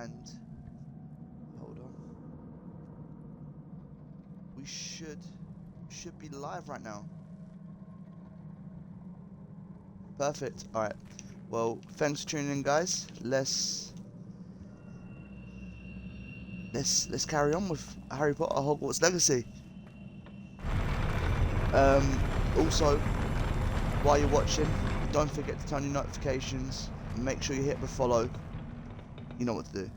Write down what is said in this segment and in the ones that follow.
and hold on. We should be live right now. Perfect. All right. Well, thanks for tuning in, guys. Let's carry on with Harry Potter Hogwarts Legacy. Also, while you're watching, don't forget to turn on your notifications. Make sure you hit the follow. You know what to do.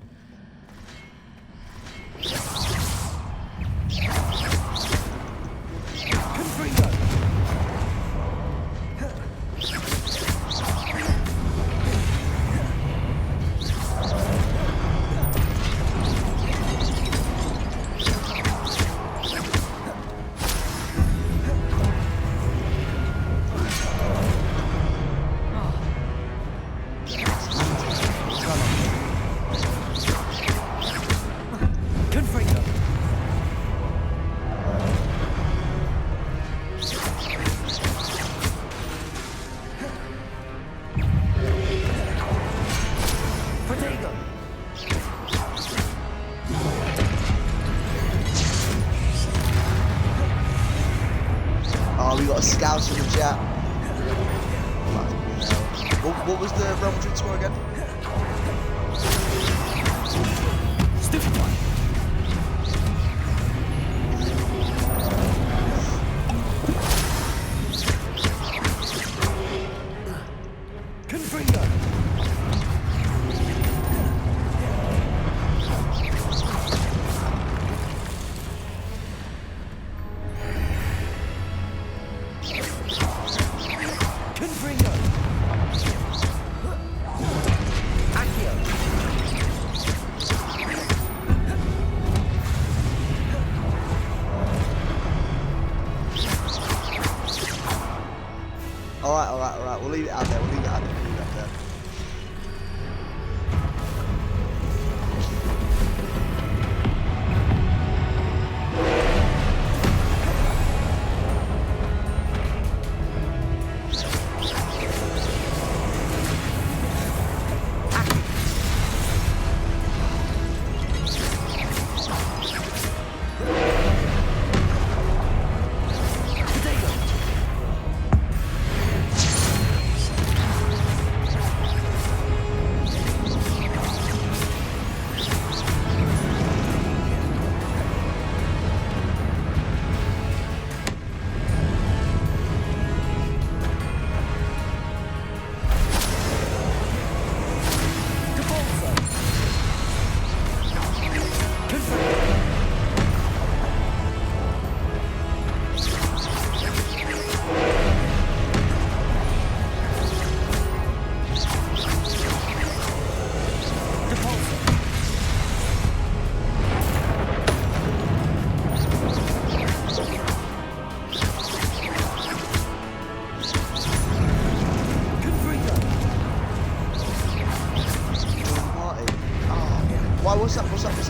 Oh, we got a scout in the chat. What was the Realm Madrid score again? Stupid one. Confringo. Alright, we'll leave it out there,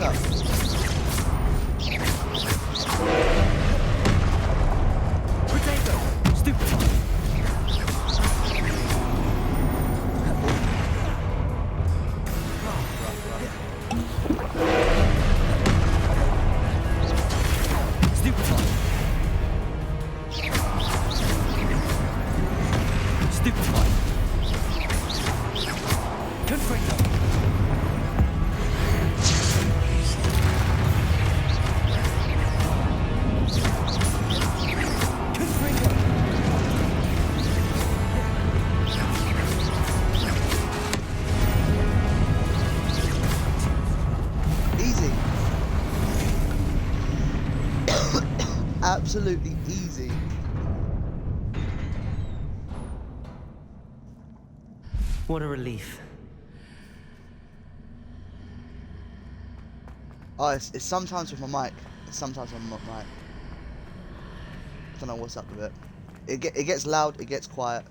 What's up? Potato! Stupid one! Stupid one! Stupid one! Confringo! Absolutely easy. What a relief. Oh, it's sometimes with my mic. It's sometimes with my mic. I don't know what's up with it. It gets loud, it gets quiet.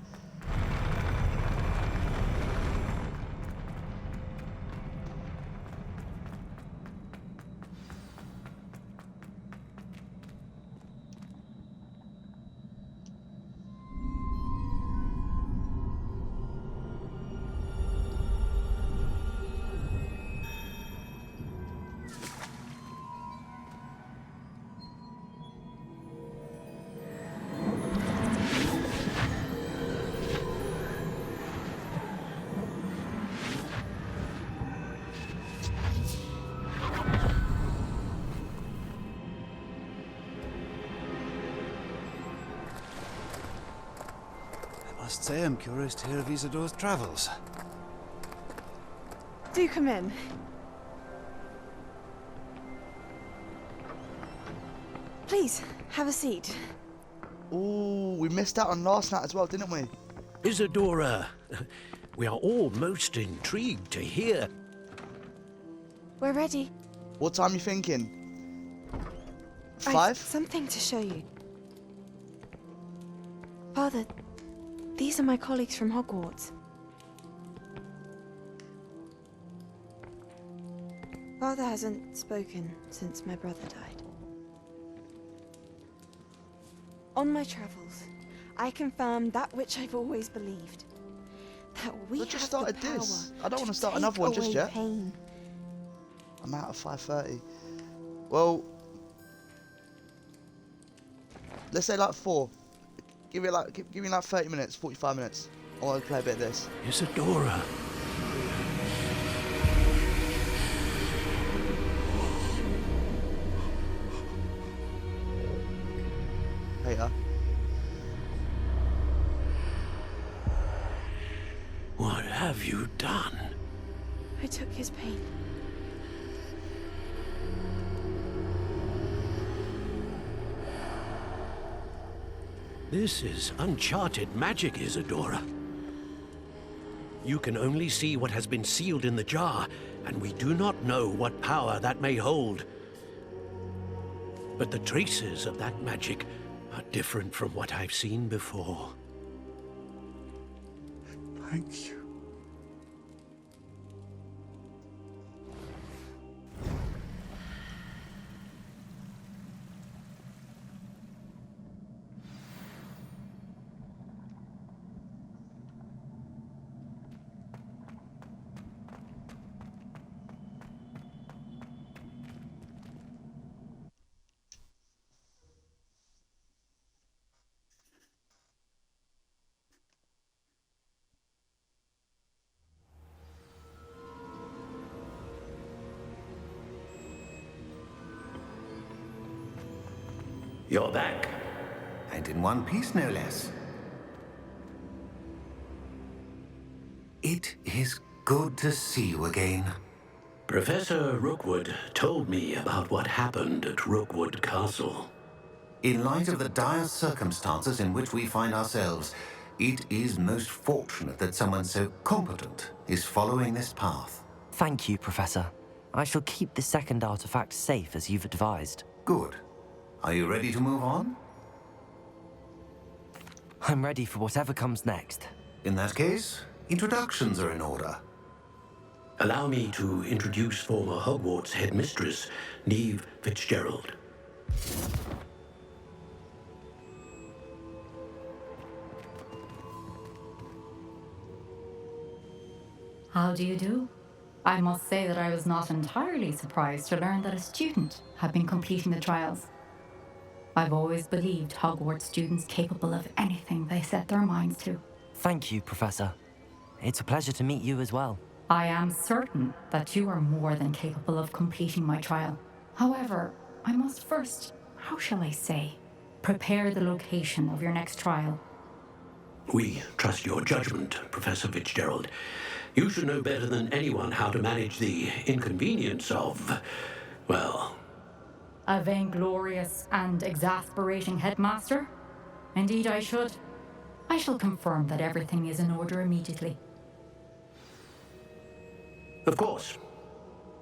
Must say I'm curious to hear of Isadore's travels. Do come in. Please, have a seat. Ooh, we missed out on last night as well, didn't we? Isadora, we are all most intrigued to hear. We're ready. What time are you thinking? I've 5? something to show you. Father, these are my colleagues from Hogwarts. Father hasn't spoken since my brother died. On my travels, I confirmed that which I've always believed. That we just have started the power this. I don't want to start take another one just away yet. pain. I'm out of 5:30. Well, let's say like 4. Give me like 30 minutes, 45 minutes. I want to play a bit of this. Isadora. Hater. What have you done? I took his pain. This is uncharted magic, Isadora. You can only see what has been sealed in the jar, and we do not know what power that may hold. But the traces of that magic are different from what I've seen before. Thank you. You're back. And in one piece, no less. It is good to see you again. Professor Rookwood told me about what happened at Rookwood Castle. In light of the dire circumstances in which we find ourselves, it is most fortunate that someone so competent is following this path. Thank you, Professor. I shall keep the second artifact safe as you've advised. Good. Are you ready to move on? I'm ready for whatever comes next. In that case, introductions are in order. Allow me to introduce former Hogwarts headmistress, Neve Fitzgerald. How do you do? I must say that I was not entirely surprised to learn that a student had been completing the trials. I've always believed Hogwarts students capable of anything they set their minds to. Thank you, Professor. It's a pleasure to meet you as well. I am certain that you are more than capable of completing my trial. However, I must first, how shall I say, prepare the location of your next trial. We trust your judgment, Professor Fitzgerald. You should know better than anyone how to manage the inconvenience of, well... A vainglorious and exasperating headmaster? Indeed I should. I shall confirm that everything is in order immediately. Of course.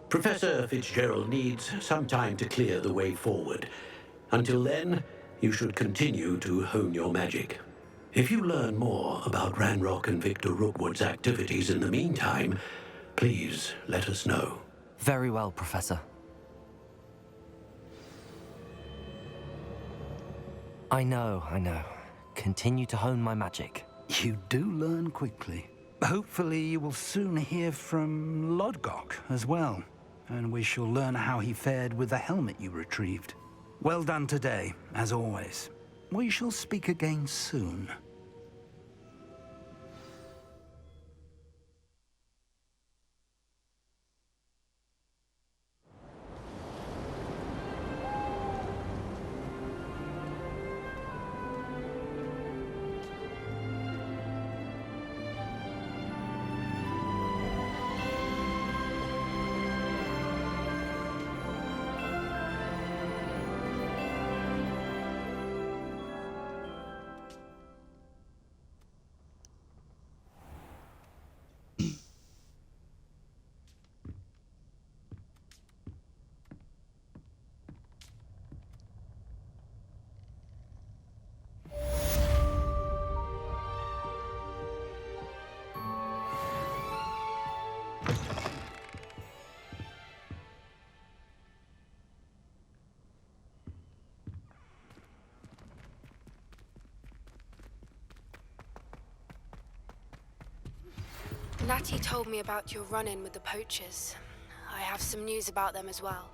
Professor Fitzgerald needs some time to clear the way forward. Until then, you should continue to hone your magic. If you learn more about Ranrock and Victor Rookwood's activities in the meantime, please let us know. Very well, Professor. I know. Continue to hone my magic. You do learn quickly. Hopefully you will soon hear from Lodgok as well, and we shall learn how he fared with the helmet you retrieved. Well done today, as always. We shall speak again soon. Natty told me about your run-in with the poachers. I have some news about them as well.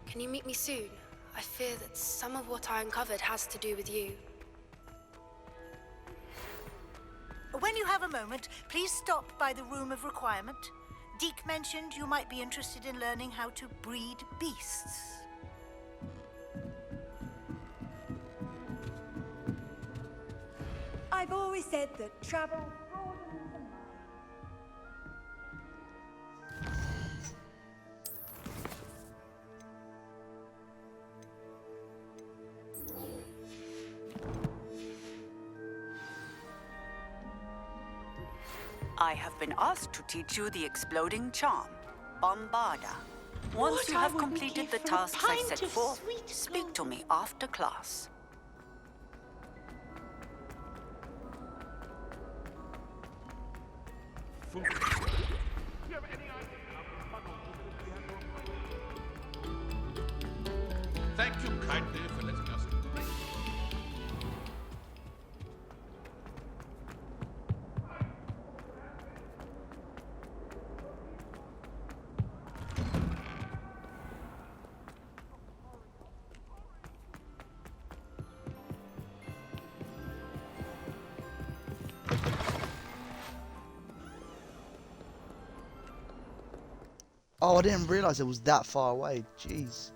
Can you meet me soon? I fear that some of what I uncovered has to do with you. When you have a moment, please stop by the Room of Requirement. Deke mentioned you might be interested in learning how to breed beasts. I've always said that travel broadens the mind. I have been asked to teach you the exploding charm, Bombarda. Once you have completed the tasks I set forth, speak to me after class. Thank you kindly for letting us. Oh, I didn't realise it was that far away. Jeez.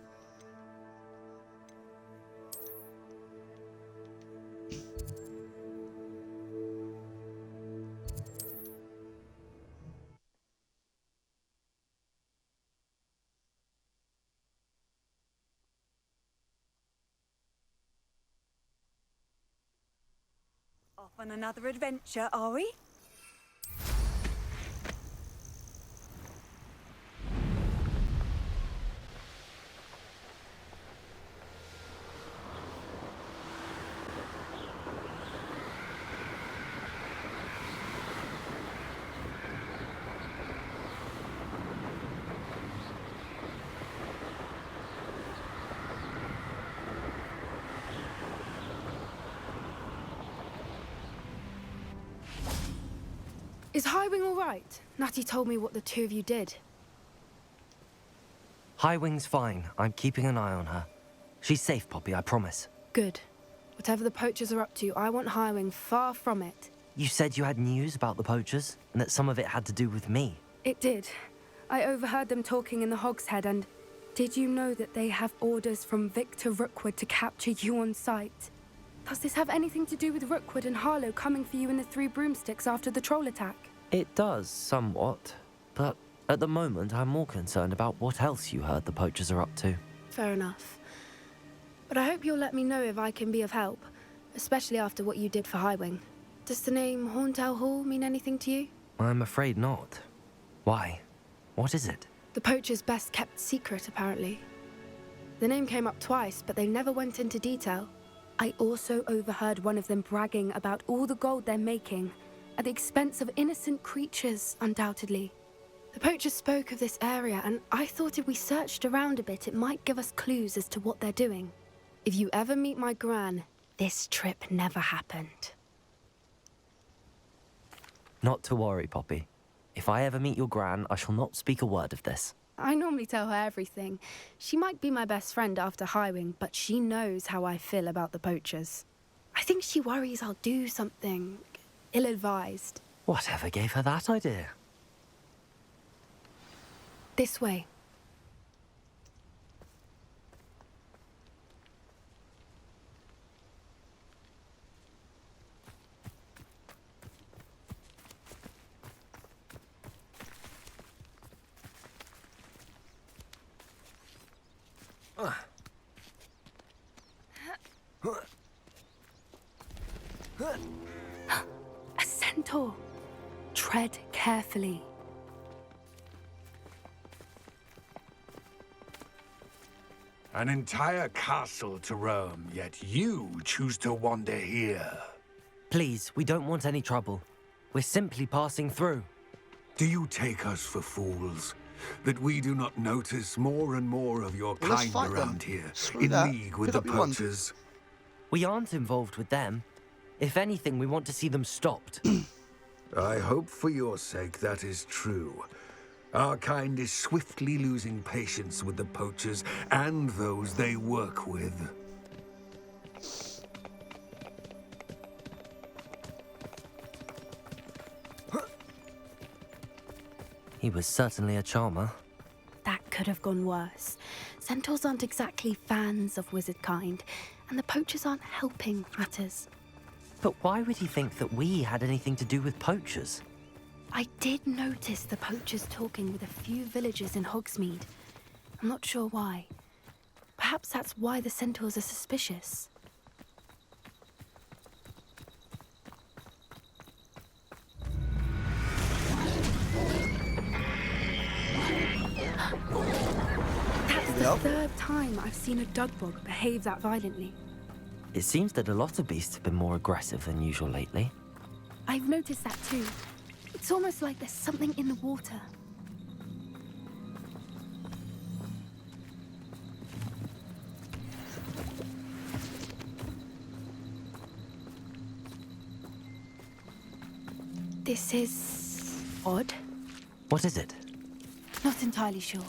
Off on another adventure, are we? Is Highwing all right? Natty told me what the two of you did. Highwing's fine. I'm keeping an eye on her. She's safe, Poppy, I promise. Good. Whatever the poachers are up to, I want Highwing far from it. You said you had news about the poachers, and that some of it had to do with me. It did. I overheard them talking in the Hogshead, and did you know that they have orders from Victor Rookwood to capture you on sight? Does this have anything to do with Rookwood and Harlow coming for you in the Three Broomsticks after the troll attack? It does, somewhat. But at the moment, I'm more concerned about what else you heard the poachers are up to. Fair enough. But I hope you'll let me know if I can be of help, especially after what you did for Highwing. Does the name Horntail Hall mean anything to you? I'm afraid not. Why? What is it? The poachers' best kept secret, apparently. The name came up twice, but they never went into detail. I also overheard one of them bragging about all the gold they're making, at the expense of innocent creatures, undoubtedly. The poachers spoke of this area, and I thought if we searched around a bit, it might give us clues as to what they're doing. If you ever meet my gran, this trip never happened. Not to worry, Poppy. If I ever meet your gran, I shall not speak a word of this. I normally tell her everything. She might be my best friend after Highwing, but she knows how I feel about the poachers. I think she worries I'll do something ill-advised. Whatever gave her that idea? This way. A centaur. Tread carefully. An entire castle to roam, yet you choose to wander here. Please, we don't want any trouble. We're simply passing through. Do you take us for fools? That we do not notice more and more of your kind around here, in league with the poachers? We aren't involved with them. If anything, we want to see them stopped. I hope for your sake that is true. Our kind is swiftly losing patience with the poachers and those they work with. He was certainly a charmer. That could have gone worse. Centaurs aren't exactly fans of wizard kind, and the poachers aren't helping matters. But why would he think that we had anything to do with poachers? I did notice the poachers talking with a few villagers in Hogsmeade. I'm not sure why. Perhaps that's why the centaurs are suspicious. That's the third time I've seen a dugbog behave that violently. It seems that a lot of beasts have been more aggressive than usual lately. I've noticed that too. It's almost like there's something in the water. This is odd. What is it? Not entirely sure,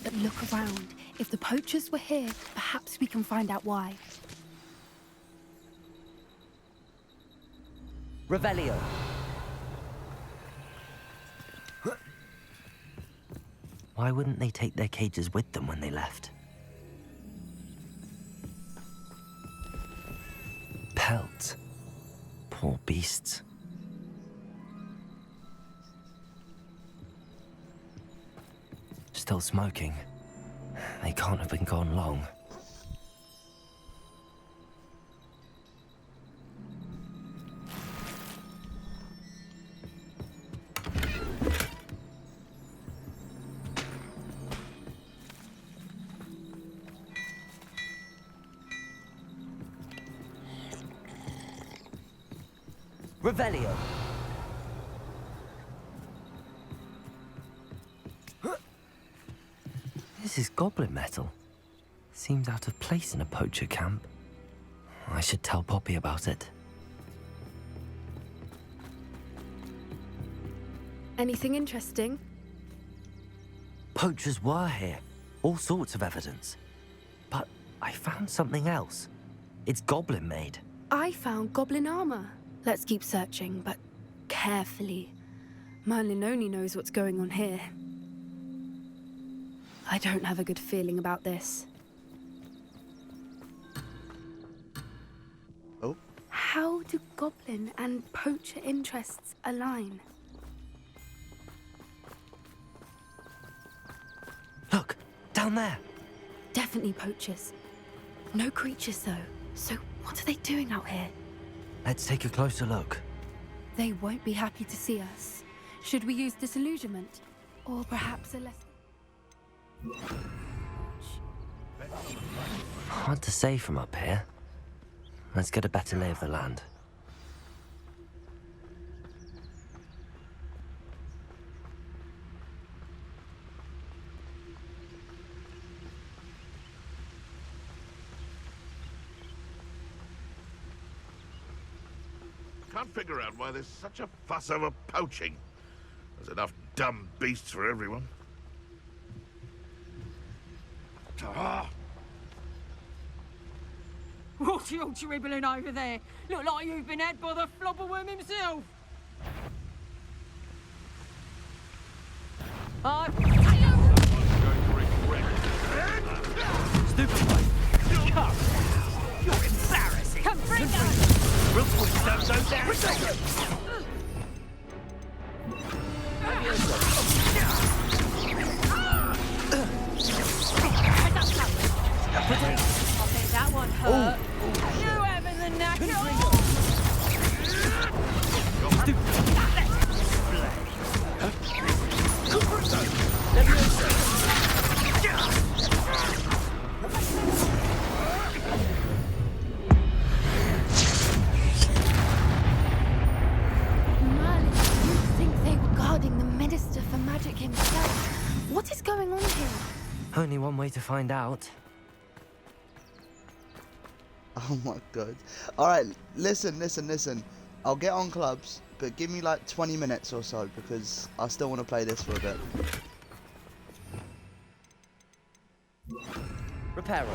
but look around. If the poachers were here, perhaps we can find out why. Revelio. Why wouldn't they take their cages with them when they left? Pelts. Poor beasts. Still smoking. They can't have been gone long. Revelio. This is goblin metal. Seems out of place in a poacher camp. I should tell Poppy about it. Anything interesting? Poachers were here. All sorts of evidence. But I found something else. It's goblin made. I found goblin armor. Let's keep searching, but carefully. Merlin only knows what's going on here. I don't have a good feeling about this. Oh? How do goblin and poacher interests align? Look, down there. Definitely poachers. No creatures, though. So what are they doing out here? Let's take a closer look. They won't be happy to see us. Should we use disillusionment? Or perhaps a less... Hard to say from up here. Let's get a better lay of the land. Can't figure out why there's such a fuss over poaching. There's enough dumb beasts for everyone. What are you all dribbling over there? Look like you've been had by the flobberworm himself. Stupid one. Come. You're embarrassing. Come bring us. We'll put so down. I bet that one hurt. You having the knacker? Merlin, you'd think they were guarding the Minister for Magic himself. What is going on here? Only one way to find out. Oh my god. Alright, listen. I'll get on clubs, but give me like 20 minutes or so because I still want to play this for a bit. Reparo.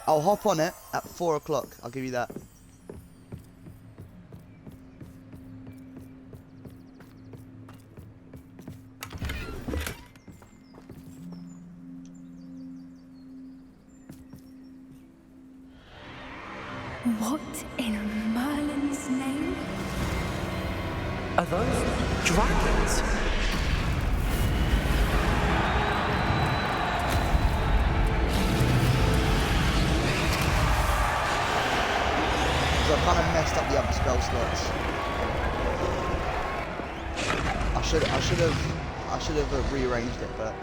I'll hop on it at 4 o'clock. I'll give you that. What in Merlin's name? Are those dragons? So I kind of messed up the other spell slots. I should have rearranged it, but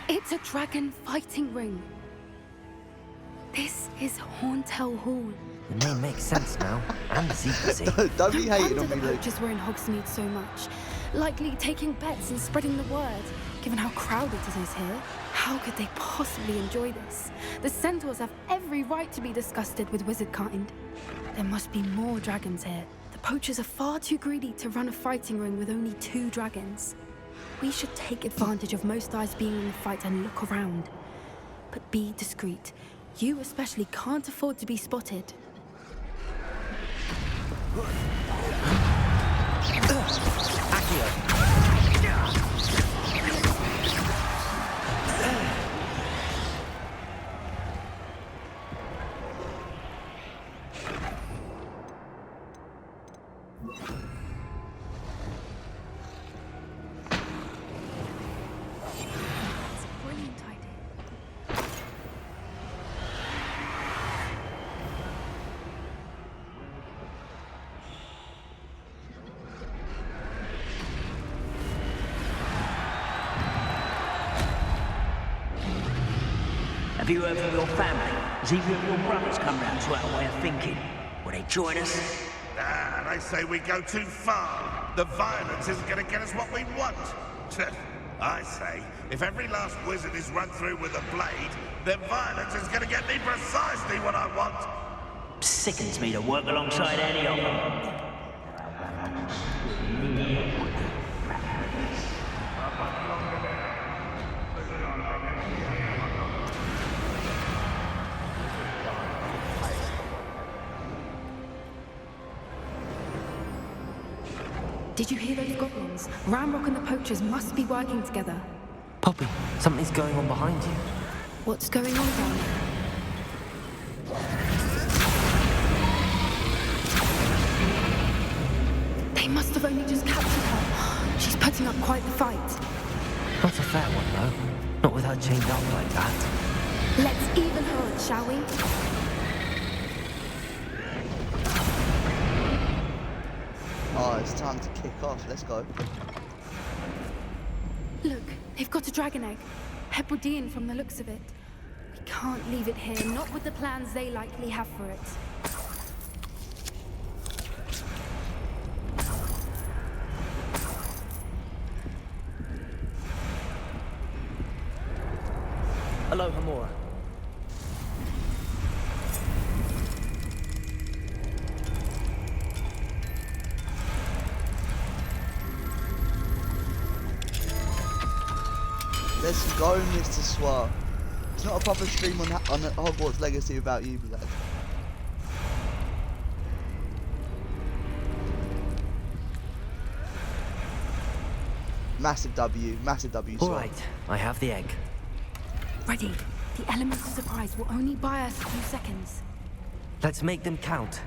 It's a dragon fighting ring. This is Hauntel Hall. The name makes sense now, and the secrecy. Don't be No hating wonder on me, the Luke. poachers were in Hogsmeade so much. Likely taking bets and spreading the word, given how crowded it is here. How could they possibly enjoy this? The centaurs have every right to be disgusted with wizard kind. There must be more dragons here. The poachers are far too greedy to run a fighting ring with only 2 dragons. We should take advantage of most eyes being in the fight and look around. But be discreet. You especially can't afford to be spotted. Have you heard from your family? Has either of your brothers come round to our way of thinking? Will they join us? They say we go too far. The violence isn't going to get us what we want. I say, if every last wizard is run through with a blade, then violence is going to get me precisely what I want. Sickens me to work alongside any of them. Did you hear those goblins? Ramrock and the poachers must be working together. Poppy, something's going on behind you. What's going on down there? They must have only just captured her. She's putting up quite the fight. Not a fair one, though. Not with her chained up like that. Let's even her odds, shall we? Oh, it's time to kick off. Let's go. Look, they've got a dragon egg. Hebridean from the looks of it. We can't leave it here, not with the plans they likely have for it. Hello, Hamura. Let's go, Mr. Swar. It's not a proper stream on Hogwarts Legacy without you, Blad. Massive W, All right, I have the egg. Ready. The element of surprise will only buy us a few seconds. Let's make them count.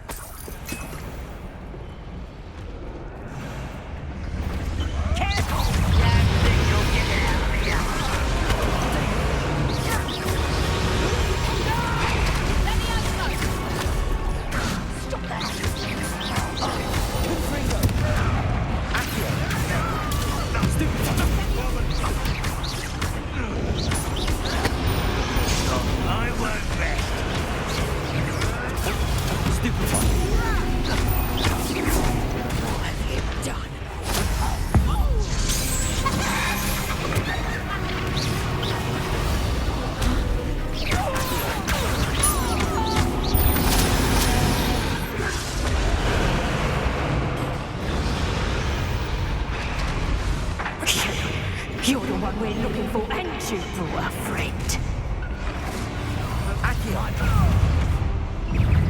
I won't rest. Stupefy. we're looking for, ain't you, for a friend?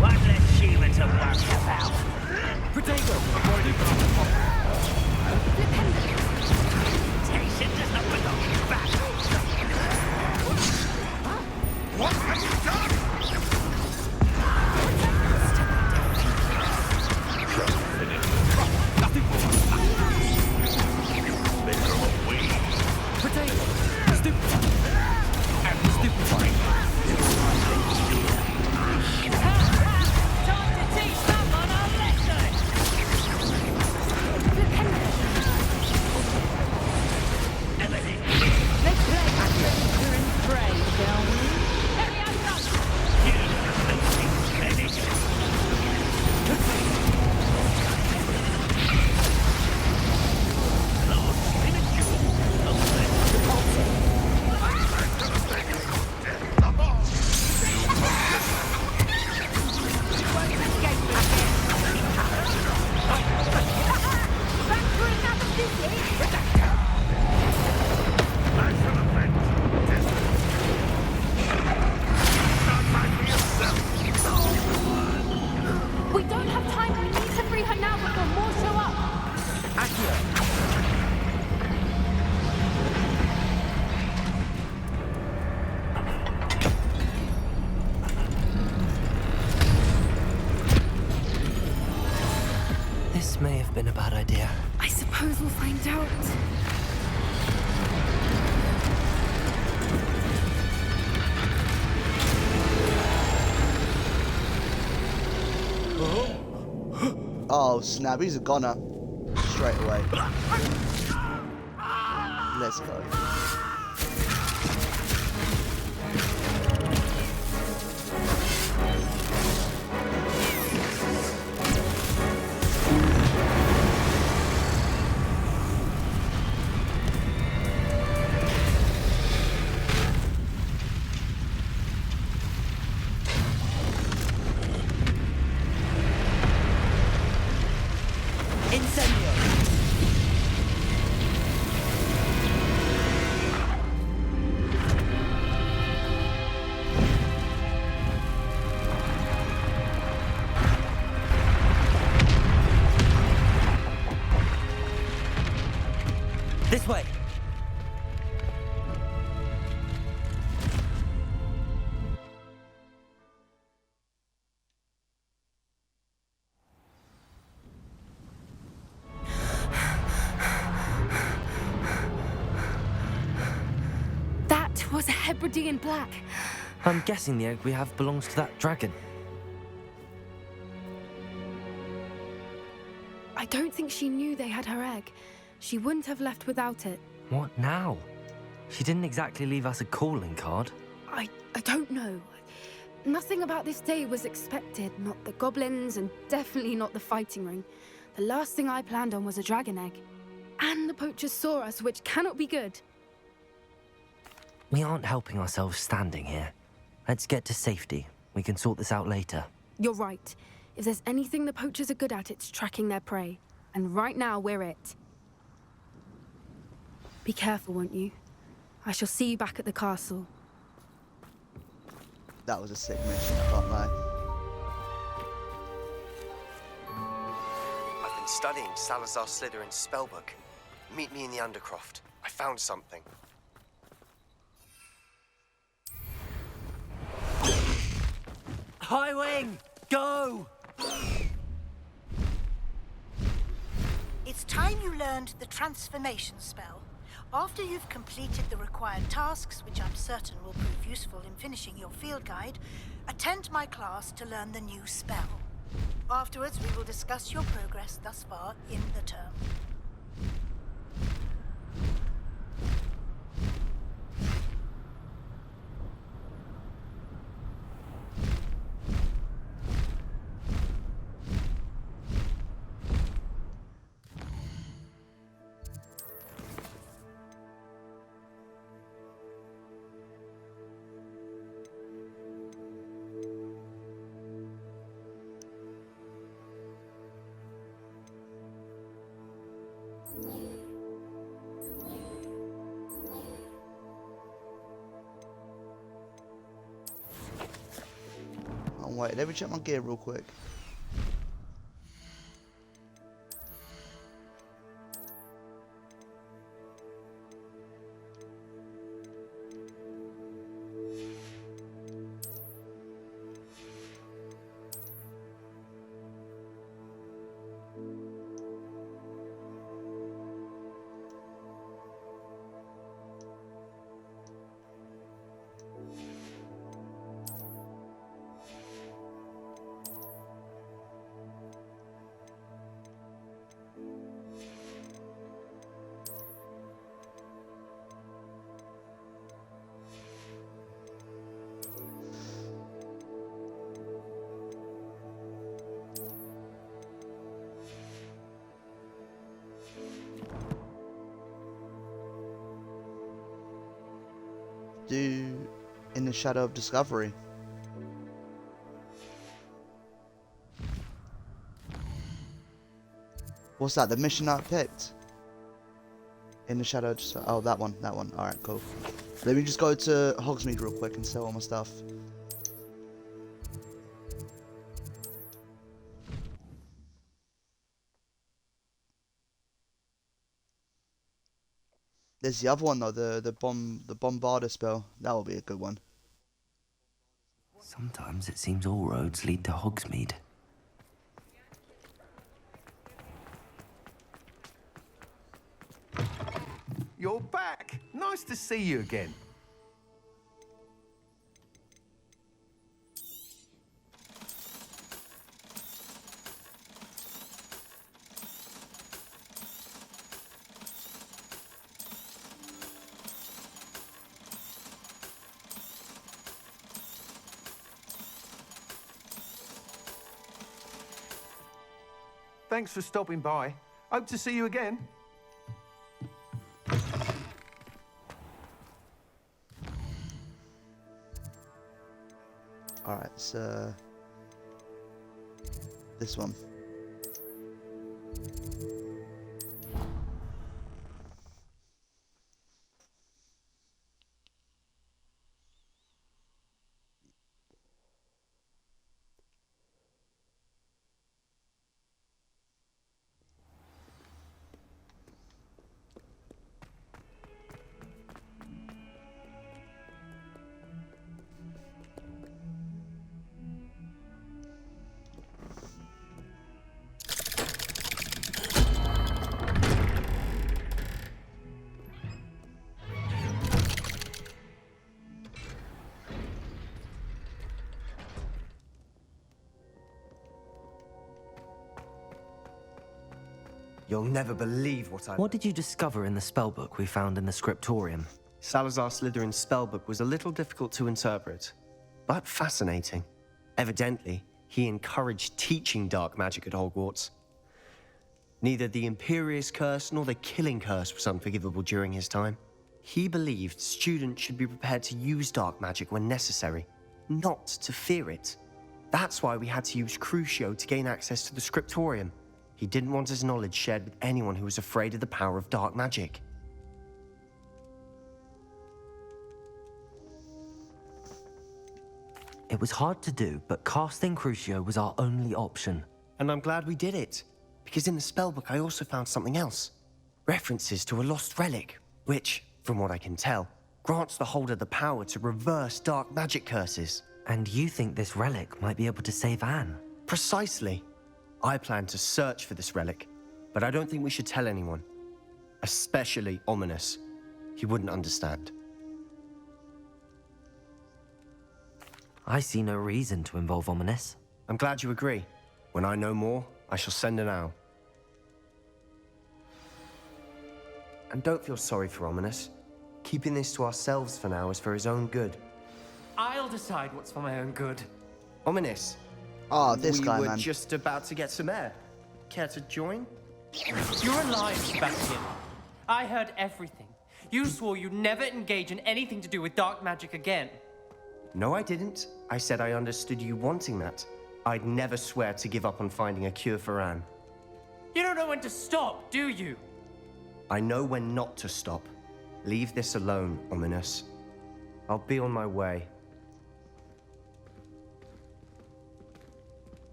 One less Shiva to worry about. Potato! Temptation does not belong in battle. What have you done? Nothing more! Better away. Potato! Stupefy! And stupefy! Time to teach someone a lesson! Let's play Adventure and Pray, shall we? Hurry up, Back for another visit? We don't have time. We need to free her now before more show up. This may have been a bad idea. I suppose we'll find out. Oh snap, he's a goner. Straight away. Let's go. This way! That was a Hebridean black. I'm guessing the egg we have belongs to that dragon. I don't think she knew they had her egg. She wouldn't have left without it. What now? She didn't exactly leave us a calling card. I don't know. Nothing about this day was expected. Not the goblins, and definitely not the fighting ring. The last thing I planned on was a dragon egg. And the poachers saw us, which cannot be good. We aren't helping ourselves standing here. Let's get to safety. We can sort this out later. You're right. If there's anything the poachers are good at, it's tracking their prey. And right now, we're it. Be careful, won't you? I shall see you back at the castle. That was a sick mission, I can't lie. I've been studying Salazar Slytherin's spellbook. Meet me in the Undercroft. I found something. High Wing! Go! It's time you learned the transformation spell. After you've completed the required tasks, which I'm certain will prove useful in finishing your field guide, attend my class to learn the new spell. Afterwards, we will discuss your progress thus far in the term. Wait, let me check my gear real quick. Do in the Shadow of Discovery. What's that? The mission I picked? In the Shadow of Discovery. Oh, that one. That one. Alright, cool. Let me just go to Hogsmeade real quick and sell all my stuff. There's the other one though, the Bombarder spell. That will be a good one. Sometimes it seems all roads lead to Hogsmeade. You're back! Nice to see you again. Thanks for stopping by. Hope to see you again. Alright, so this one. You'll never believe What did you discover in the spellbook we found in the scriptorium? Salazar Slytherin's spellbook was a little difficult to interpret, but fascinating. Evidently, he encouraged teaching dark magic at Hogwarts. Neither the Imperious Curse nor the Killing Curse was unforgivable during his time. He believed students should be prepared to use dark magic when necessary, not to fear it. That's why we had to use Crucio to gain access to the scriptorium. He didn't want his knowledge shared with anyone who was afraid of the power of dark magic. It was hard to do, but casting Crucio was our only option. And I'm glad we did it, because in the spellbook I also found something else. References to a lost relic, which, from what I can tell, grants the holder the power to reverse dark magic curses. And you think this relic might be able to save Anne? Precisely. I plan to search for this relic, but I don't think we should tell anyone. Especially Ominous. He wouldn't understand. I see no reason to involve Ominous. I'm glad you agree. When I know more, I shall send an owl. And don't feel sorry for Ominous. Keeping this to ourselves for now is for his own good. I'll decide what's for my own good. Ominous. Oh, this guy, We man. were just about to get some air. Care to join? You're a liar, Sebastian. I heard everything. You swore you'd never engage in anything to do with dark magic again. No, I didn't. I said I understood you wanting that. I'd never swear to give up on finding a cure for Anne. You don't know when to stop, do you? I know when not to stop. Leave this alone, Ominous. I'll be on my way.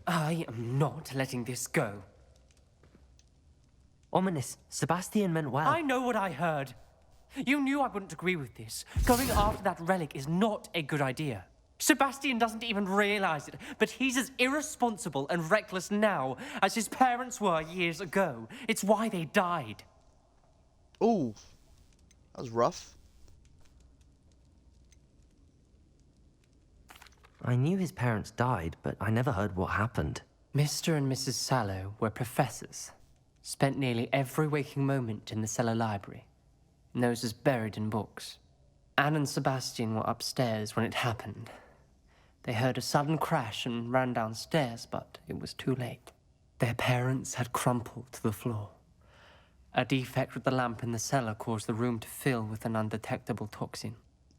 I am not letting this go. Ominous. Sebastian meant well. I know what I heard. You knew I wouldn't agree with this. Going after that relic is not a good idea. Sebastian doesn't even realize it, but he's as irresponsible and reckless now as his parents were years ago. It's why they died. Ooh, that was rough. I knew his parents died, but I never heard what happened. Mr. and Mrs. Sallow were professors. Spent nearly every waking moment in the cellar library. Noses buried in books. Anne and Sebastian were upstairs when it happened. They heard a sudden crash and ran downstairs, but it was too late. Their parents had crumpled to the floor. A defect with the lamp in the cellar caused the room to fill with an undetectable toxin.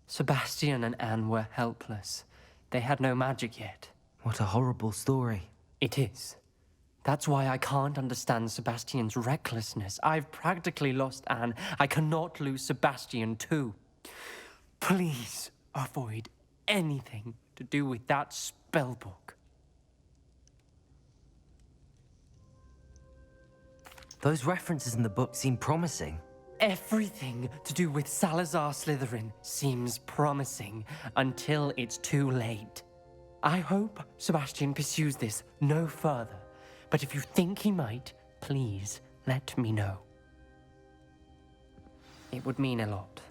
Sebastian and Anne were helpless. They had no magic yet. What a horrible story. It is. That's why I can't understand Sebastian's recklessness. I've practically lost Anne. I cannot lose Sebastian too. Please avoid anything to do with that spellbook. Those references in the book seem promising. Everything to do with Salazar Slytherin seems promising until it's too late. I hope Sebastian pursues this no further, but if you think he might, please let me know. It would mean a lot.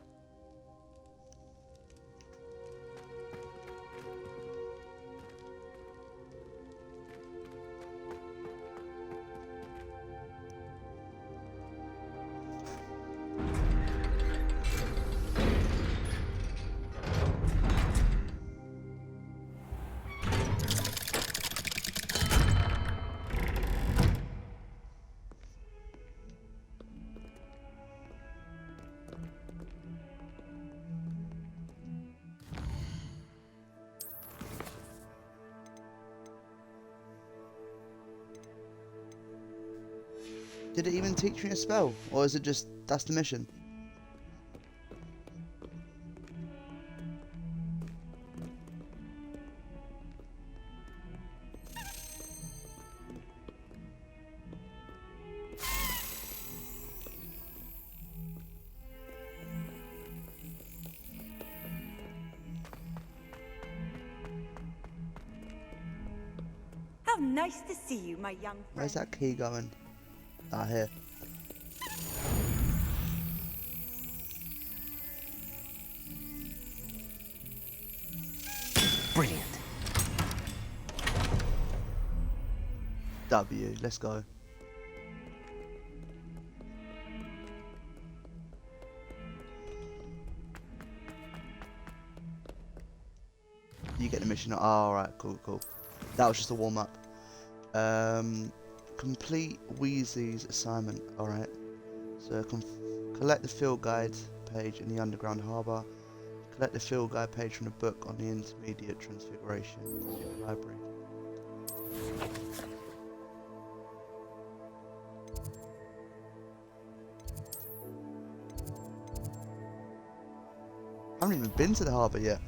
Did it even teach me a spell? Or is it just, that's the mission? How nice to see you, my young friend. Where's that key going? Ah, here. Brilliant. W, let's go. You get the mission. Oh, alright, cool, cool. That was just a warm-up. Complete Weasley's assignment. Alright. So collect the field guide page in the underground harbour. Collect the field guide page from the book on the intermediate transfiguration in the library. I haven't even been to the harbour yet.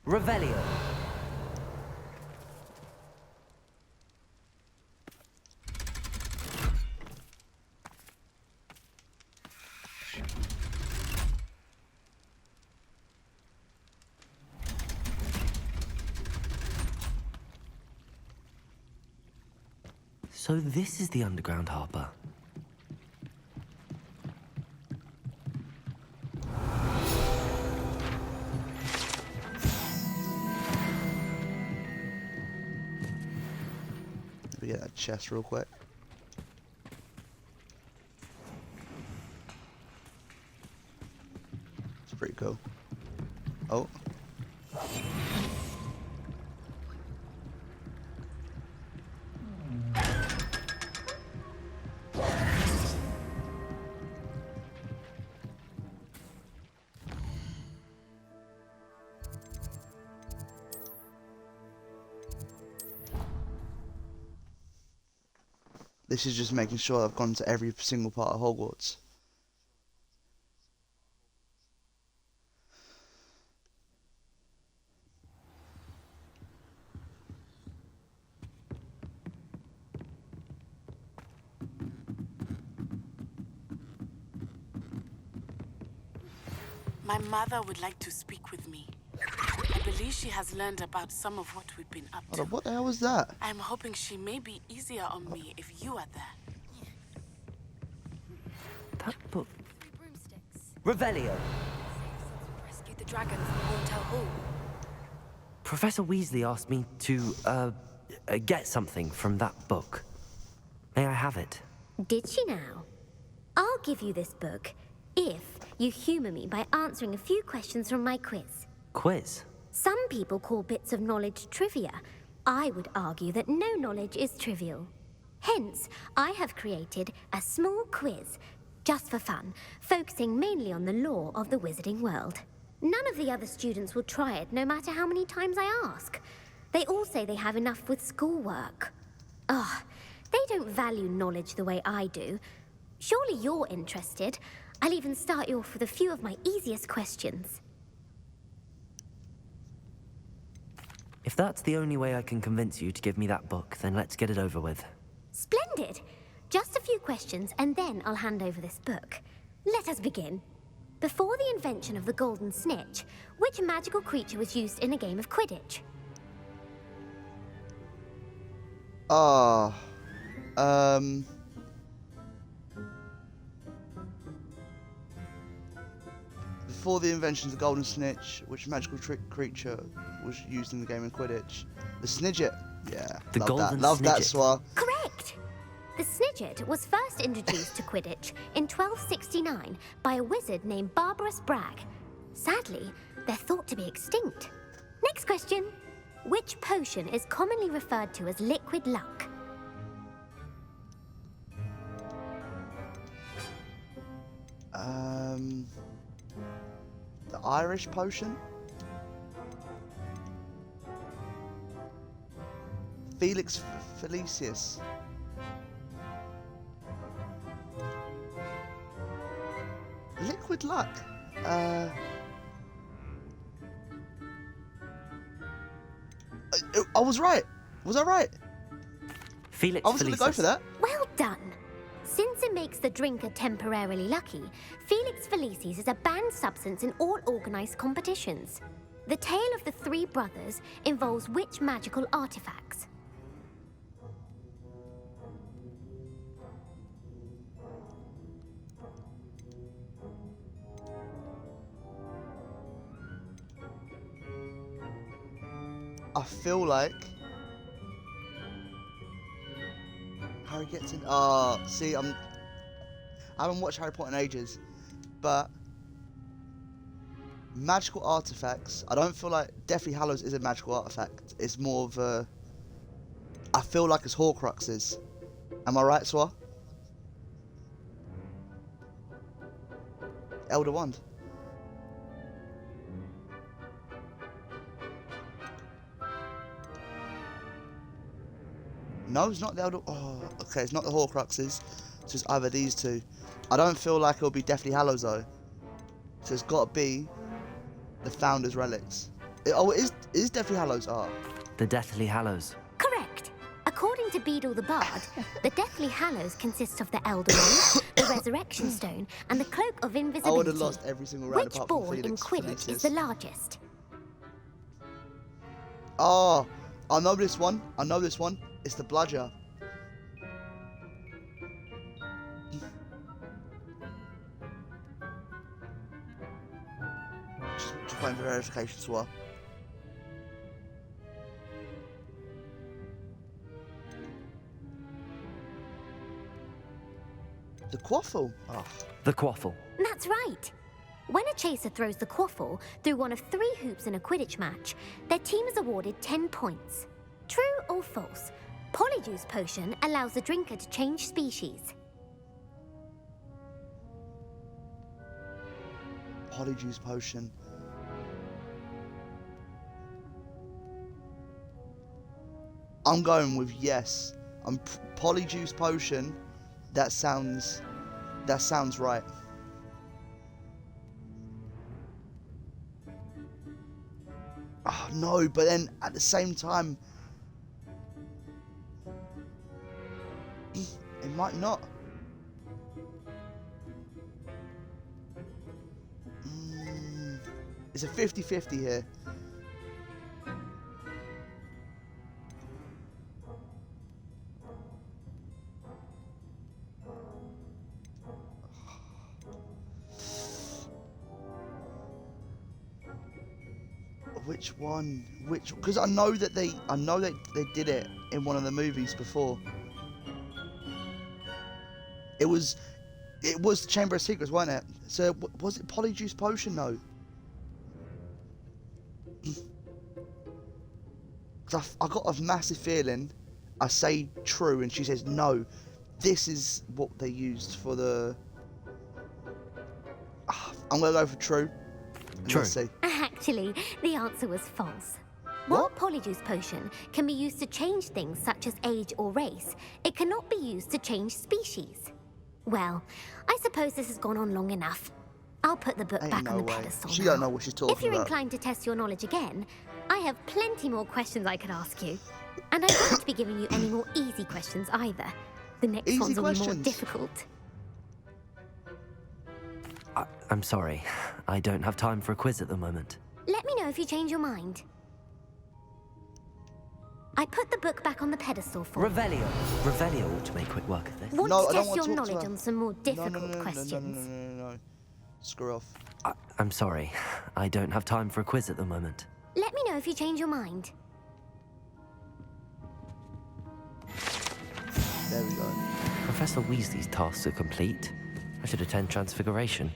Revelio. So this is the underground harbour. Let me get that chest real quick. It's pretty cool. Oh. this is just making sure I've gone to every single part of Hogwarts. My mother would like to speak with me. I believe she has learned about some of what we've been up to. Hold on, what the hell was that? I'm hoping she may be easier on me if you are there. That book. Revelio. Rescued the dragon from Hauntel Hall. Professor Weasley asked me to, get something from that book. May I have it? Did she now? I'll give you this book if you humour me by answering a few questions from my quiz. Quiz? Some people call bits of knowledge trivia. I would argue that no knowledge is trivial. Hence, I have created a small quiz, just for fun, focusing mainly on the lore of the wizarding world. None of the other students will try it, no matter how many times I ask. They all say they have enough with schoolwork. Ugh, they don't value knowledge the way I do. Surely you're interested. I'll even start you off with a few of my easiest questions. If that's the only way I can convince you to give me that book, then let's get it over with. Splendid! Just a few questions, and then I'll hand over this book. Let us begin. Before the invention of the golden snitch, which magical creature was used in a game of Quidditch? Before the invention of the golden snitch, which magical creature was used in the game of Quidditch? The Snidget. Yeah, the golden Love that, Snidget. Swa. Correct! The Snidget was first introduced to Quidditch in 1269 by a wizard named Barbarous Bragg. Sadly, they're thought to be extinct. Next question. Which potion is commonly referred to as liquid luck? The Irish potion? Felix Felicis. Liquid luck? I was right. Was I right? Felix I was going to go for that. Well done. Since it makes the drinker temporarily lucky, Felix Felicis is a banned substance in all organised competitions. The tale of the three brothers involves which magical artifacts? I feel like Harry gets in. Oh, see, I haven't watched Harry Potter in ages, but magical artifacts. I don't feel like Deathly Hallows is a magical artifact. It's more of a. I feel like it's Horcruxes. Am I right, Swa? Elder Wand. No, it's not the Elder... Oh, okay, it's not the Horcruxes. So it's either these two. I don't feel like it'll be Deathly Hallows, though. So it's got to be the Founder's Relics. It is Deathly Hallows art. The Deathly Hallows. Correct. According to Beedle the Bard, the Deathly Hallows consists of the Elder Wand, the Resurrection Stone, and the Cloak of Invisibility. I would have lost every single round Which apart ball from in Felix Quidditch is Felicis. the largest? Oh, I know this one. I know this one. It's the Bludger. Just waiting for verification as well. The Quaffle. Oh. The Quaffle. That's right. When a chaser throws the Quaffle through one of 3 hoops in a Quidditch match, their team is awarded 10 points. True or false? Polyjuice Potion allows the drinker to change species. Polyjuice Potion. I'm going with yes. Polyjuice potion. That sounds right. Oh no, but then at the same time, it might not. It's a 50-50 here. Which one? Which? Because I know that they did it in one of the movies before. It was Chamber of Secrets, wasn't it? So was it Polyjuice Potion? No. I got a massive feeling. I say true, and she says no. This is what they used for the. I'm gonna go for true. True. Let's see. Actually, the answer was false. While Polyjuice Potion can be used to change things such as age or race, it cannot be used to change species. Well, I suppose this has gone on long enough. I'll put the book back on the pedestal She now. don't know what she's talking If you're about. inclined to test your knowledge again, I have plenty more questions I could ask you. And I won't be giving you any more easy questions either. The next ones will be more difficult. I'm sorry. I don't have time for a quiz at the moment. Let me know if you change your mind. I put the book back on the pedestal for Revelio. Revelio ought to make quick work of this. Want to test your knowledge on some more difficult questions? No. Screw off. I'm sorry. I don't have time for a quiz at the moment. Let me know if you change your mind. There we go. Professor Weasley's tasks are complete. I should attend Transfiguration.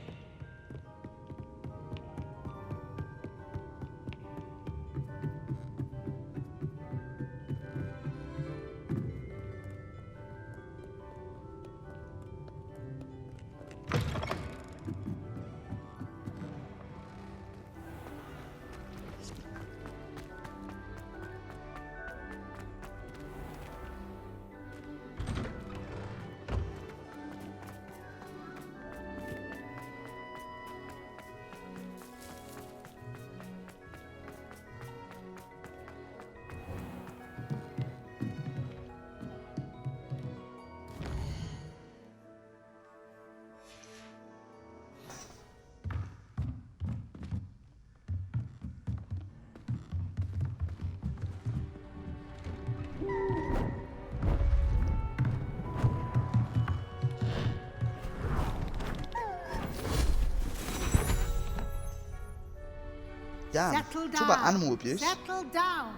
Damn. Settle Talk about down. animal abuse. Settle down.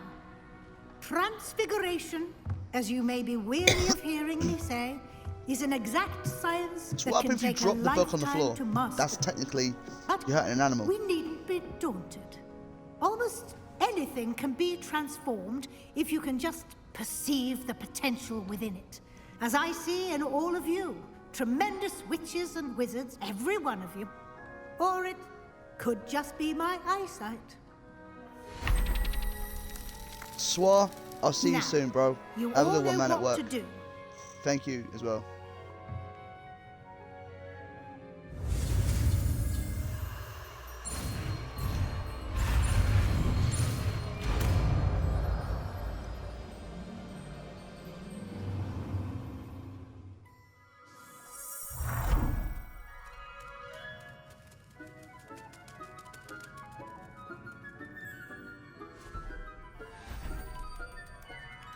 Transfiguration, as you may be weary of hearing me say, is an exact science So that what can happens if you take a drop the book on the lifetime floor? to master. That's technically you're hurting an animal. We needn't be daunted. Almost anything can be transformed if you can just perceive the potential within it. As I see in all of you, tremendous witches and wizards, every one of you. Or it could just be my eyesight. Swar, I'll see Now, you soon, bro. You Have a all good one, know man, at what work. to do. Thank you as well.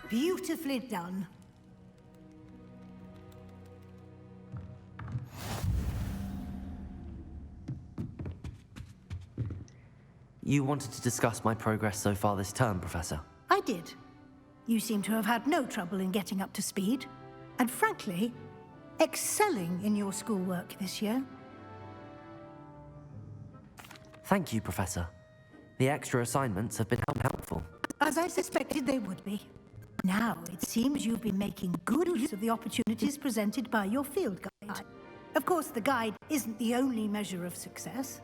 Beautifully done. You wanted to discuss my progress so far this term, Professor. I did. You seem to have had no trouble in getting up to speed. And frankly, excelling in your schoolwork this year. Thank you, Professor. The extra assignments have been helpful. As I suspected they would be. Now, it seems you've been making good use of the opportunities presented by your field guide. Of course, the guide isn't the only measure of success.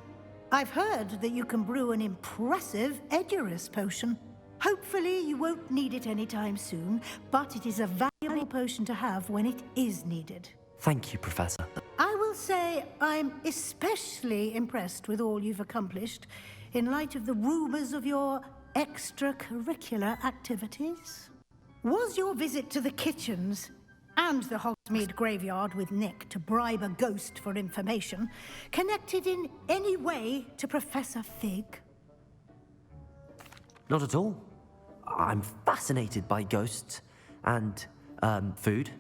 I've heard that you can brew an impressive Edurus potion. Hopefully, you won't need it anytime soon, but it is a valuable valuable potion to have when it is needed. Thank you, Professor. I will say I'm especially impressed with all you've accomplished in light of the rumors of your extracurricular activities. Was your visit to the kitchens and the Hogsmeade graveyard with Nick to bribe a ghost for information connected in any way to Professor Fig? Not at all. I'm fascinated by ghosts and food,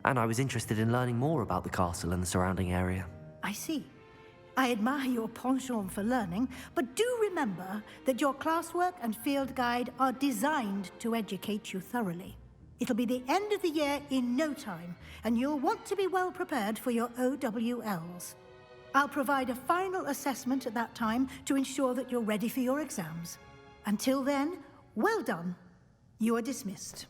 and I was interested in learning more about the castle and the surrounding area. I see. I admire your penchant for learning, but do remember that your classwork and field guide are designed to educate you thoroughly. It'll be the end of the year in no time, and you'll want to be well prepared for your OWLs. I'll provide a final assessment at that time to ensure that you're ready for your exams. Until then, well done. You are dismissed.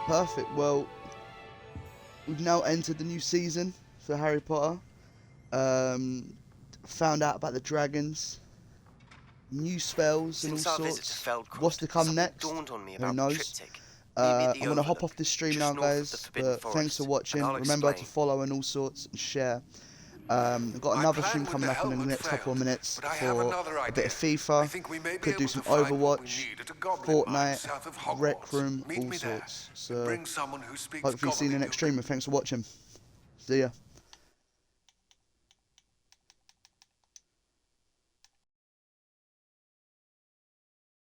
Perfect. Well, we've now entered the new season for Harry Potter. Found out about the dragons, new spells and all sorts. What's to come next? Who knows? I'm going to hop off this stream now, guys. But thanks for watching. Remember to follow and all sorts and share. I've got another stream coming up in the next couple of minutes for a bit of FIFA. Could do some Overwatch, Fortnite, Rec Room, all sorts. So hopefully see you in the next stream, and thanks for watching. See ya.